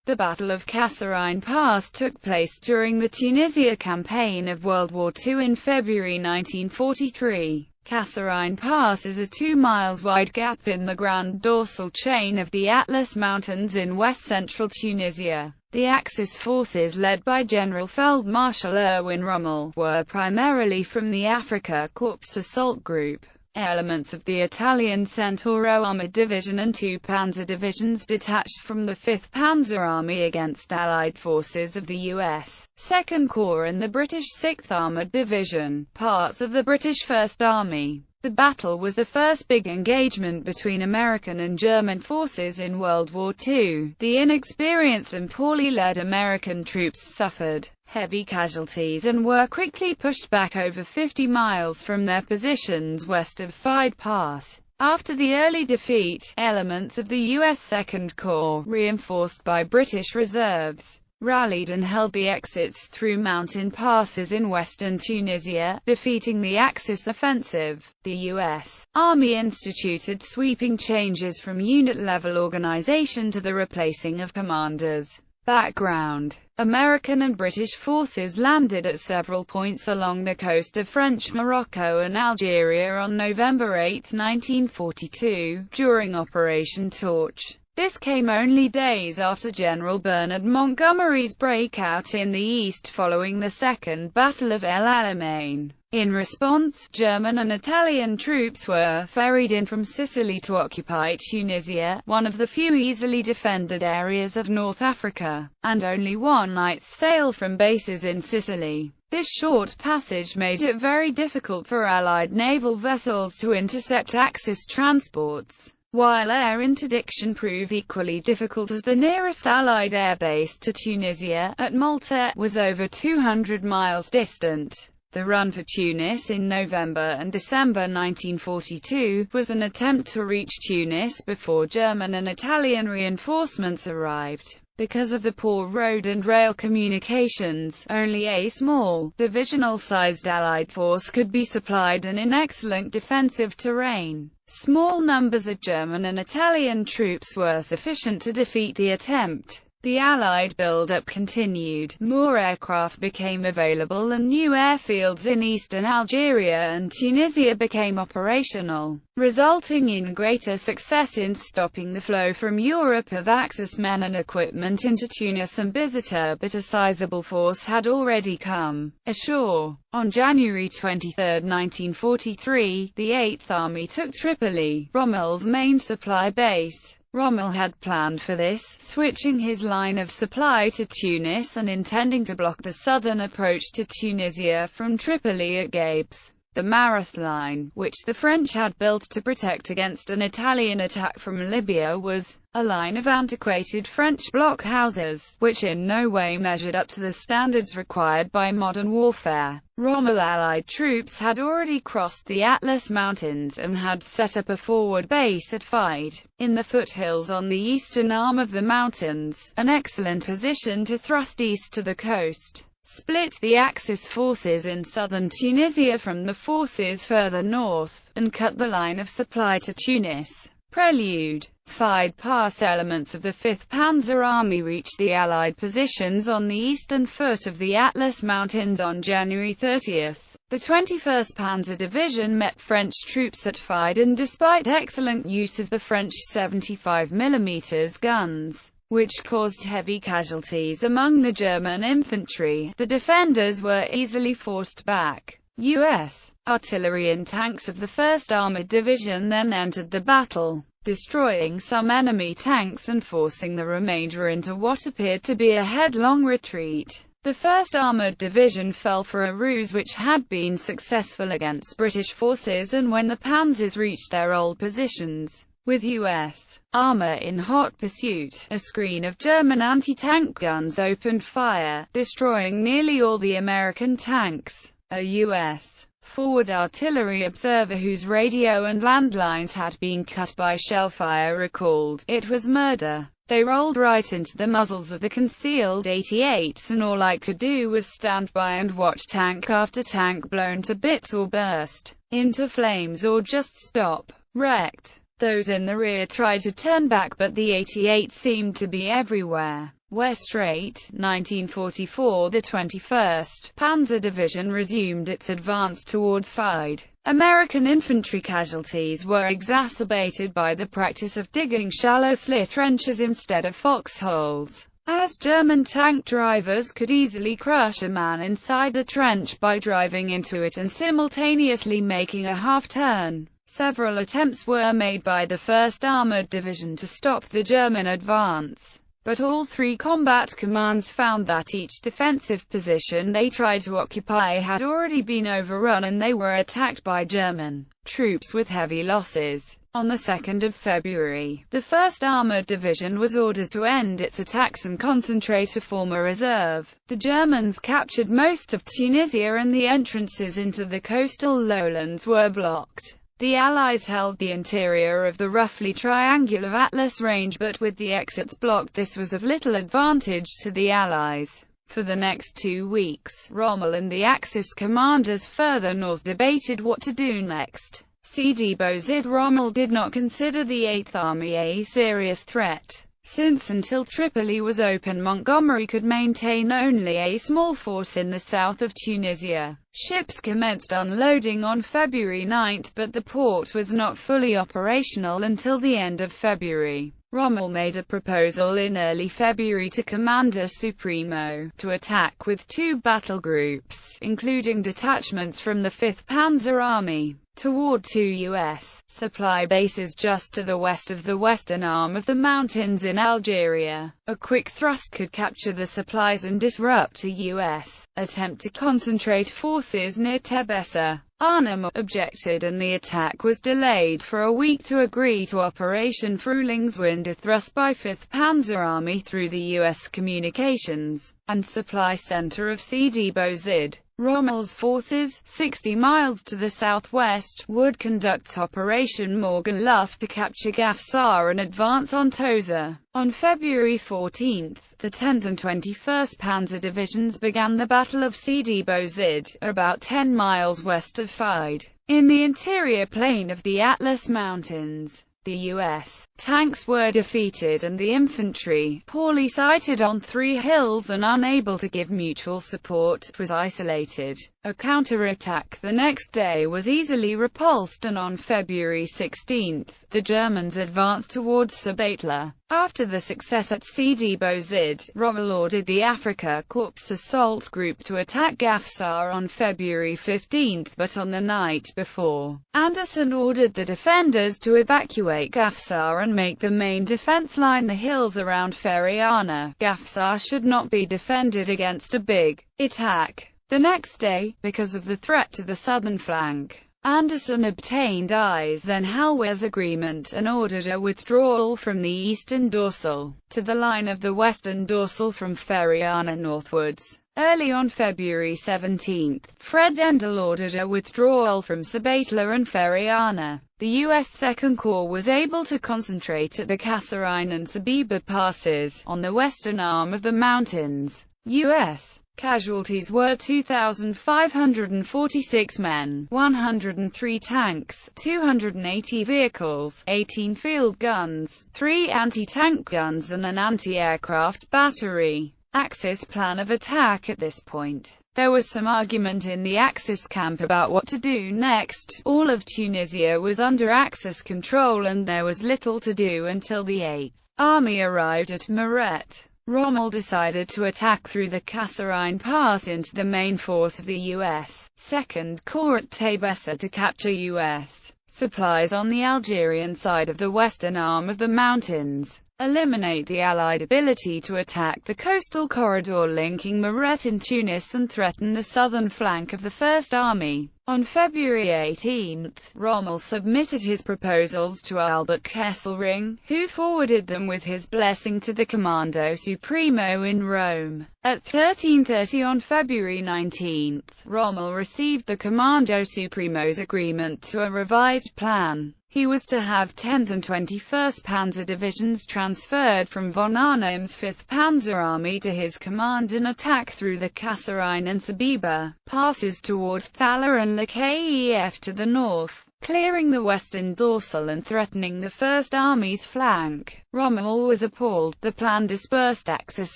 The Battle of Kasserine Pass took place during the Tunisia campaign of World War II in February 1943. Kasserine Pass is a 2 miles wide gap in the Grand Dorsal chain of the Atlas Mountains in west-central Tunisia. The Axis forces led by General Feldmarschall Erwin Rommel were primarily from the Afrika Korps Assault Group. Elements of the Italian Centauro Armored Division and 2 panzer divisions detached from the 5th Panzer Army against Allied forces of the U.S. 2nd Corps and the British 6th Armored Division, parts of the British 1st Army. The battle was the first big engagement between American and German forces in World War II. The inexperienced and poorly led American troops suffered heavy casualties and were quickly pushed back over 50 miles from their positions west of Fide Pass. After the early defeat, elements of the U.S. 2nd Corps, reinforced by British reserves, rallied and held the exits through mountain passes in western Tunisia, defeating the Axis offensive. The U.S. Army instituted sweeping changes from unit-level organization to the replacing of commanders. Background: American and British forces landed at several points along the coast of French Morocco and Algeria on November 8, 1942, during Operation Torch. This came only days after General Bernard Montgomery's breakout in the east following the Second Battle of El Alamein. In response, German and Italian troops were ferried in from Sicily to occupy Tunisia, one of the few easily defended areas of North Africa, and only one night's sail from bases in Sicily. This short passage made it very difficult for Allied naval vessels to intercept Axis transports, while air interdiction proved equally difficult as the nearest Allied airbase to Tunisia, at Malta, was over 200 miles distant. The run for Tunis in November and December 1942 was an attempt to reach Tunis before German and Italian reinforcements arrived. Because of the poor road and rail communications, only a small, divisional-sized Allied force could be supplied and in excellent defensive terrain. Small numbers of German and Italian troops were sufficient to defeat the attempt. The Allied build-up continued, more aircraft became available and new airfields in eastern Algeria and Tunisia became operational, resulting in greater success in stopping the flow from Europe of Axis men and equipment into Tunis and Bizerta, but a sizable force had already come ashore. On January 23, 1943, the 8th Army took Tripoli, Rommel's main supply base. Rommel had planned for this, switching his line of supply to Tunis and intending to block the southern approach to Tunisia from Tripoli at Gabes. The Marath line, which the French had built to protect against an Italian attack from Libya, was a line of antiquated French blockhouses, which in no way measured up to the standards required by modern warfare. Rommel Allied troops had already crossed the Atlas Mountains and had set up a forward base at Fide, in the foothills on the eastern arm of the mountains, an excellent position to thrust east to the coast, split the Axis forces in southern Tunisia from the forces further north, and cut the line of supply to Tunis. Prelude: Fide Pass. Elements of the 5th Panzer Army reached the Allied positions on the eastern foot of the Atlas Mountains on January 30. The 21st Panzer Division met French troops at Fide, and despite excellent use of the French 75mm guns, which caused heavy casualties among the German infantry, the defenders were easily forced back. U.S. artillery and tanks of the 1st Armored Division then entered the battle, destroying some enemy tanks and forcing the remainder into what appeared to be a headlong retreat. The 1st Armored Division fell for a ruse which had been successful against British forces, and when the panzers reached their old positions, with U.S. armor in hot pursuit, a screen of German anti-tank guns opened fire, destroying nearly all the American tanks. A U.S. forward artillery observer whose radio and landlines had been cut by shellfire recalled, "It was murder. They rolled right into the muzzles of the concealed 88s, and all I could do was stand by and watch tank after tank blown to bits or burst into flames or just stop wrecked. Those in the rear tried to turn back, but the 88 seemed to be everywhere. West Strait, 1944. The 21st Panzer Division resumed its advance towards Fide. American infantry casualties were exacerbated by the practice of digging shallow slit trenches instead of foxholes, as German tank drivers could easily crush a man inside a trench by driving into it and simultaneously making a half-turn. Several attempts were made by the 1st Armored Division to stop the German advance, but all three combat commands found that each defensive position they tried to occupy had already been overrun and they were attacked by German troops with heavy losses. On the 2nd of February, the 1st Armored Division was ordered to end its attacks and concentrate to form a reserve. The Germans captured most of Tunisia and the entrances into the coastal lowlands were blocked. The Allies held the interior of the roughly triangular Atlas Range, but with the exits blocked this was of little advantage to the Allies. For the next 2 weeks, Rommel and the Axis commanders further north debated what to do next. Sidi-Bouzid Rommel did not consider the 8th Army a serious threat, since until Tripoli was open Montgomery could maintain only a small force in the south of Tunisia. Ships commenced unloading on February 9, but the port was not fully operational until the end of February. Rommel made a proposal in early February to Commander Supremo to attack with 2 battle groups, including detachments from the 5th Panzer Army, toward 2 U.S. supply bases just to the west of the western arm of the mountains in Algeria. A quick thrust could capture the supplies and disrupt a U.S. attempt to concentrate forces near Tebessa. Arnhem objected and the attack was delayed for a week to agree to Operation Frühlingswind, a thrust by 5th Panzer Army through the U.S. communications and supply center of Sidi-Bouzid. Rommel's forces, 60 miles to the southwest, would conduct Operation Morgenluft to capture Gafsa and advance on Tosa. On February 14, the 10th and 21st Panzer Divisions began the Battle of Sidi-Bouzid, about 10 miles west of Fide, in the interior plain of the Atlas Mountains. The U.S. tanks were defeated and the infantry, poorly sighted on 3 hills and unable to give mutual support, was isolated. A counterattack the next day was easily repulsed and on February 16, the Germans advanced towards Sabatla. After the success at Sidi-Bouzid, Rommel ordered the Afrika Korps Assault Group to attack Gafsa on February 15, but on the night before, Anderson ordered the defenders to evacuate Gafsa and make the main defense line the hills around Feriana. Gafsa should not be defended against a big attack. The next day, because of the threat to the southern flank, Anderson obtained Eisenhower's agreement and ordered a withdrawal from the eastern dorsal to the line of the western dorsal from Feriana northwards. Early on February 17, Fred Endel ordered a withdrawal from Sabatla and Feriana. The U.S. Second Corps was able to concentrate at the Kasserine and Sabiba passes, on the western arm of the mountains. U.S. casualties were 2,546 men, 103 tanks, 280 vehicles, 18 field guns, 3 anti-tank guns and an anti-aircraft battery. Axis plan of attack. At this point, there was some argument in the Axis camp about what to do next. All of Tunisia was under Axis control and there was little to do until the 8th Army arrived at Meret. Rommel decided to attack through the Kasserine Pass into the main force of the U.S. Second Corps at Tebessa to capture U.S. supplies on the Algerian side of the western arm of the mountains, eliminate the Allied ability to attack the coastal corridor linking Meret and Tunis, and threaten the southern flank of the First Army. On February 18, Rommel submitted his proposals to Albert Kesselring, who forwarded them with his blessing to the Comando Supremo in Rome. At 13:30 on February 19, Rommel received the Comando Supremo's agreement to a revised plan. He was to have 10th and 21st Panzer Divisions transferred from von Arnim's 5th Panzer Army to his command and attack through the Kasserine and Sabiba passes toward Thala and Le Kef to the north, clearing the western dorsal and threatening the First Army's flank. Rommel was appalled. The plan dispersed Axis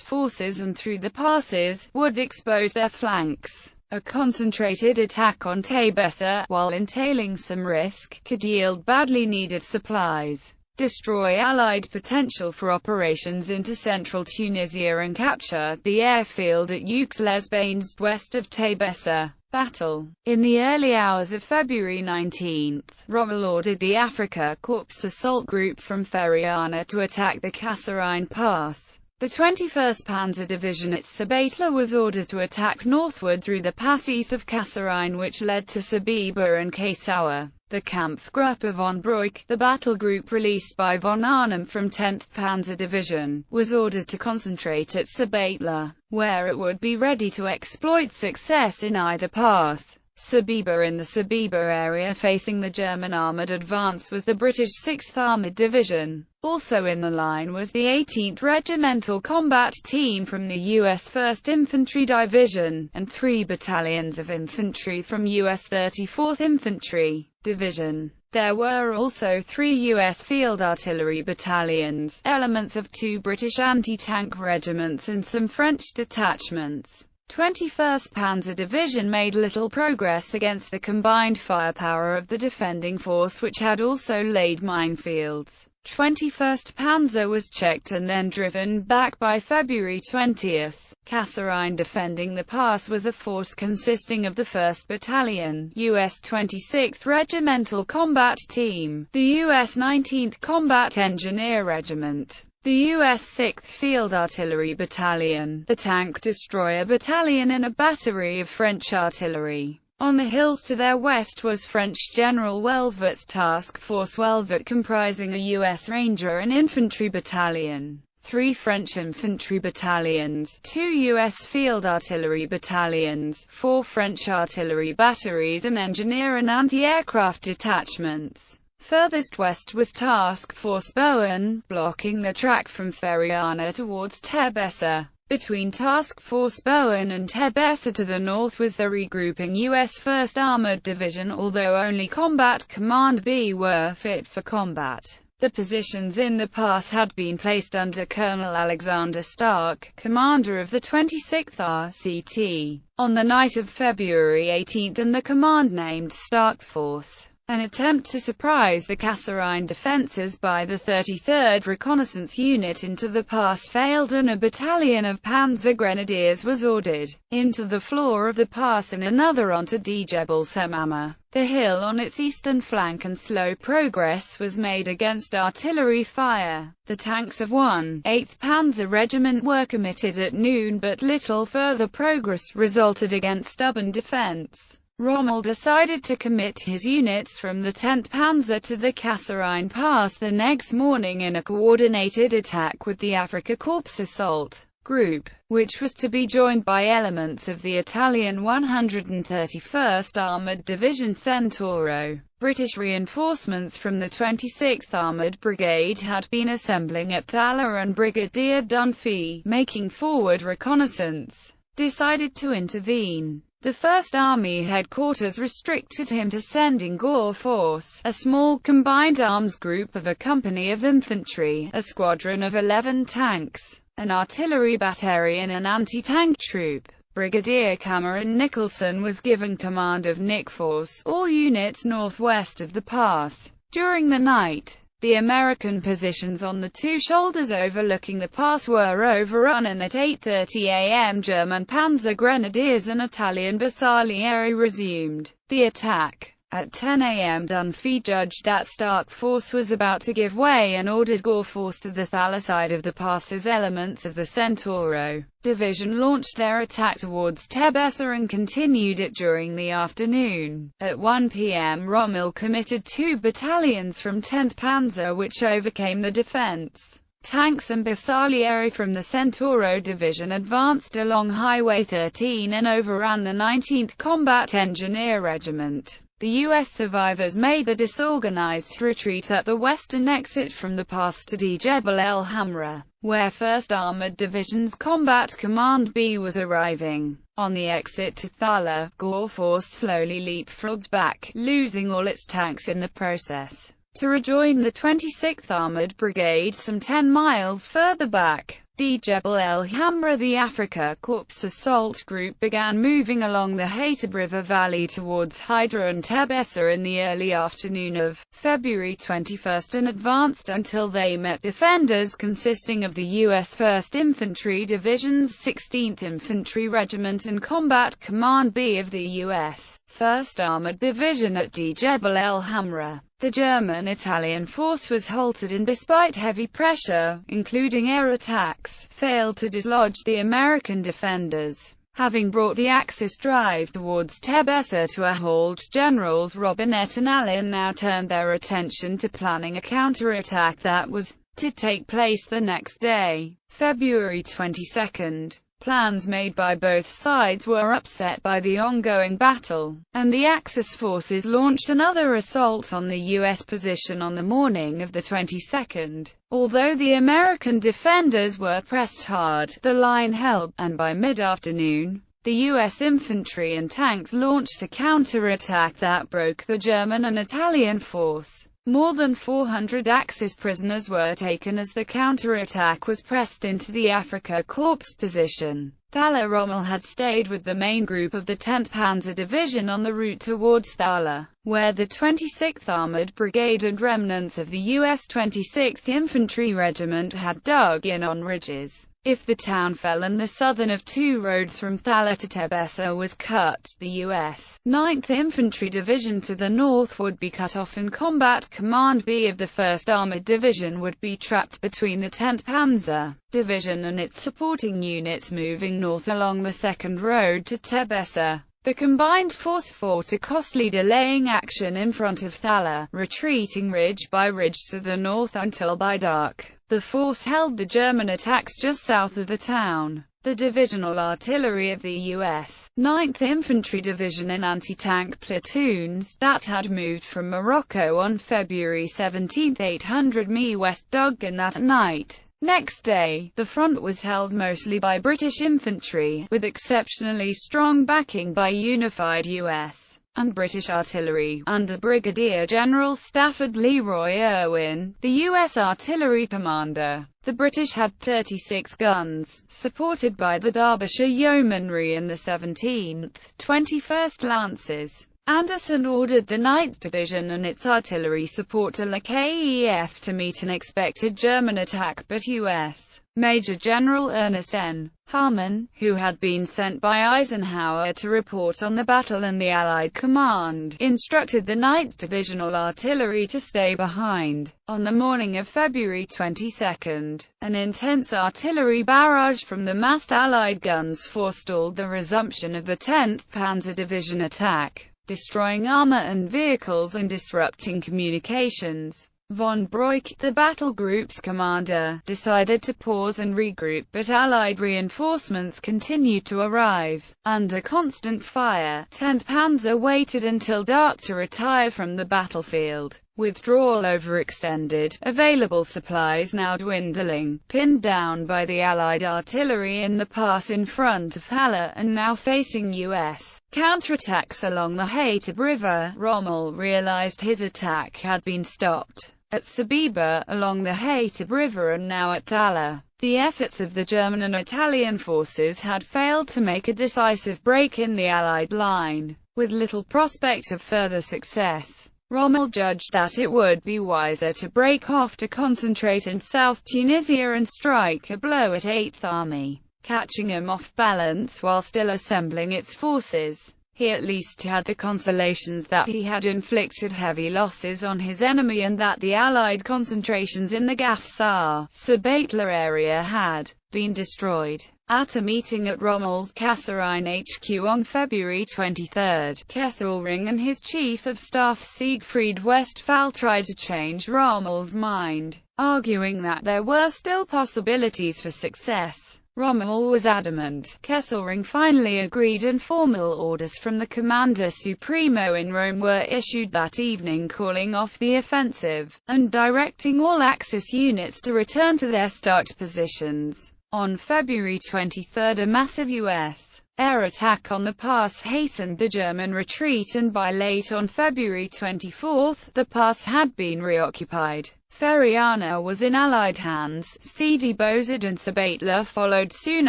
forces and through the passes, would expose their flanks. A concentrated attack on Tebessa, while entailing some risk, could yield badly needed supplies, destroy Allied potential for operations into central Tunisia and capture the airfield at Aix-les-Bains west of Tebessa. Battle. In the early hours of February 19, Rommel ordered the Afrika Korps assault group from Ferriana to attack the Kasserine Pass. The 21st Panzer Division at Sabatla was ordered to attack northward through the passes of Kasserine, which led to Sabiba and Kaisawa. The Kampfgruppe von Broich, the battle group released by von Arnim from 10th Panzer Division, was ordered to concentrate at Sabatla, where it would be ready to exploit success in either pass. Sabiba. In the Sabiba area facing the German armoured advance was the British 6th Armoured Division. Also in the line was the 18th Regimental Combat Team from the U.S. 1st Infantry Division, and 3 battalions of infantry from U.S. 34th Infantry Division. There were also 3 U.S. Field Artillery battalions, elements of 2 British anti-tank regiments and some French detachments. 21st Panzer Division made little progress against the combined firepower of the defending force, which had also laid minefields. 21st Panzer was checked and then driven back by February 20. Kasserine defending the pass was a force consisting of the 1st Battalion, U.S. 26th Regimental Combat Team, the U.S. 19th Combat Engineer Regiment, the U.S. 6th Field Artillery Battalion, the Tank Destroyer Battalion and a battery of French artillery. On the hills to their west was French General Welvet's Task Force Welvet, comprising a U.S. Ranger and Infantry Battalion, 3 French Infantry Battalions, 2 U.S. Field Artillery Battalions, 4 French Artillery Batteries and Engineer and Anti-Aircraft Detachments. Furthest west was Task Force Bowen, blocking the track from Ferriana towards Tebessa. Between Task Force Bowen and Tebessa to the north was the regrouping U.S. 1st Armored Division, although only Combat Command B were fit for combat. The positions in the pass had been placed under Colonel Alexander Stark, commander of the 26th RCT, on the night of February 18, and the command named Stark Force. An attempt to surprise the Kasserine defences by the 33rd Reconnaissance Unit into the pass failed, and a battalion of Panzer Grenadiers was ordered into the floor of the pass and another onto Djebel Samama, the hill on its eastern flank, and slow progress was made against artillery fire. The tanks of 1/8th Panzer Regiment were committed at noon, but little further progress resulted against stubborn defence. Rommel decided to commit his units from the 10th Panzer to the Kasserine Pass the next morning in a coordinated attack with the Afrika Korps assault group, which was to be joined by elements of the Italian 131st Armoured Division Centauro. British reinforcements from the 26th Armoured Brigade had been assembling at Thala, and Brigadier Dunphy, making forward reconnaissance, decided to intervene. The 1st Army headquarters restricted him to sending Gore Force, a small combined arms group of a company of infantry, a squadron of 11 tanks, an artillery battery and an anti-tank troop. Brigadier Cameron Nicholson was given command of Nick Force, all units northwest of the pass. During the night, the American positions on the 2 shoulders overlooking the pass were overrun, and at 8:30 a.m. German Panzer Grenadiers and Italian Bersaglieri resumed the attack. At 10 a.m. Dunphy judged that Stark Force was about to give way and ordered Gore Force to the Thala side of the pass as elements of the Centauro Division launched their attack towards Tebessa and continued it during the afternoon. At 1 p.m. Rommel committed 2 battalions from 10th Panzer, which overcame the defense. Tanks and Bersaglieri from the Centauro Division advanced along Highway 13 and overran the 19th Combat Engineer Regiment. The U.S. survivors made the disorganized retreat up the western exit from the pass to D. Jebel el Hamra, where 1st Armored Division's Combat Command B was arriving. On the exit to Thala, Gore Force slowly leapfrogged back, losing all its tanks in the process, to rejoin the 26th Armored Brigade some 10 miles further back. D. Jebel el Hamra. The Afrika Korps Assault Group began moving along the Hateb River Valley towards Hydra and Tebessa in the early afternoon of February 21 and advanced until they met defenders consisting of the U.S. 1st Infantry Division's 16th Infantry Regiment and Combat Command B of the U.S. 1st Armored Division at D. Jebel el Hamra. The German-Italian force was halted and, despite heavy pressure, including air attacks, failed to dislodge the American defenders. Having brought the Axis drive towards Tebessa to a halt, Generals Robinette and Allen now turned their attention to planning a counterattack that was to take place the next day, February 22. Plans made by both sides were upset by the ongoing battle, and the Axis forces launched another assault on the U.S. position on the morning of the 22nd. Although the American defenders were pressed hard, the line held, and by mid-afternoon, the U.S. infantry and tanks launched a counterattack that broke the German and Italian force. More than 400 Axis prisoners were taken as the counterattack was pressed into the Afrika Korps position. Thala. Rommel had stayed with the main group of the 10th Panzer Division on the route towards Thala, where the 26th Armored Brigade and remnants of the U.S. 26th Infantry Regiment had dug in on ridges. If the town fell and the southern of two roads from Thala to Tebessa was cut, the U.S. 9th Infantry Division to the north would be cut off and Combat Command B of the 1st Armored Division would be trapped between the 10th Panzer Division and its supporting units moving north along the second road to Tebessa. The combined force fought a costly delaying action in front of Thala, retreating ridge by ridge to the north until by dark the force held the German attacks just south of the town. The divisional artillery of the U.S. 9th Infantry Division and anti-tank platoons that had moved from Morocco on February 17, 800 mi west dug in that night. Next day, the front was held mostly by British infantry, with exceptionally strong backing by unified U.S. and British artillery, under Brigadier General Stafford Leroy Irwin, the U.S. artillery commander. The British had 36 guns, supported by the Derbyshire Yeomanry and the 17th, 21st Lancers. Anderson ordered the 9th Division and its artillery support to La KEF to meet an expected German attack, but U.S. Major General Ernest N. Harmon, who had been sent by Eisenhower to report on the battle and the Allied command, instructed the 9th Divisional Artillery to stay behind. On the morning of February 22, an intense artillery barrage from the massed Allied guns forestalled the resumption of the 10th Panzer Division attack, destroying armor and vehicles and disrupting communications. Von Broich, the battle group's commander, decided to pause and regroup, but Allied reinforcements continued to arrive. Under constant fire, 10th Panzer waited until dark to retire from the battlefield. Withdrawal overextended, available supplies now dwindling, pinned down by the Allied artillery in the pass in front of Thala, and now facing U.S. counterattacks along the Hateb River. Rommel realized his attack had been stopped at Sabiba, along the Hateb River, and now at Thala. The efforts of the German and Italian forces had failed to make a decisive break in the Allied line, with little prospect of further success. Rommel judged that it would be wiser to break off to concentrate in South Tunisia and strike a blow at 8th Army, catching him off balance while still assembling its forces. He at least had the consolations that he had inflicted heavy losses on his enemy and that the Allied concentrations in the Gafsa-Sabatla area had been destroyed. At a meeting at Rommel's Kasserine HQ on February 23, Kesselring and his Chief of Staff Siegfried Westphal tried to change Rommel's mind, arguing that there were still possibilities for success. Rommel was adamant. Kesselring finally agreed, and formal orders from the Commander Supremo in Rome were issued that evening calling off the offensive, and directing all Axis units to return to their start positions. On February 23, a massive U.S. air attack on the pass hastened the German retreat, and by late on February 24, the pass had been reoccupied. Feriana was in Allied hands. Sidi Bouzid and Sabatla followed soon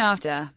after.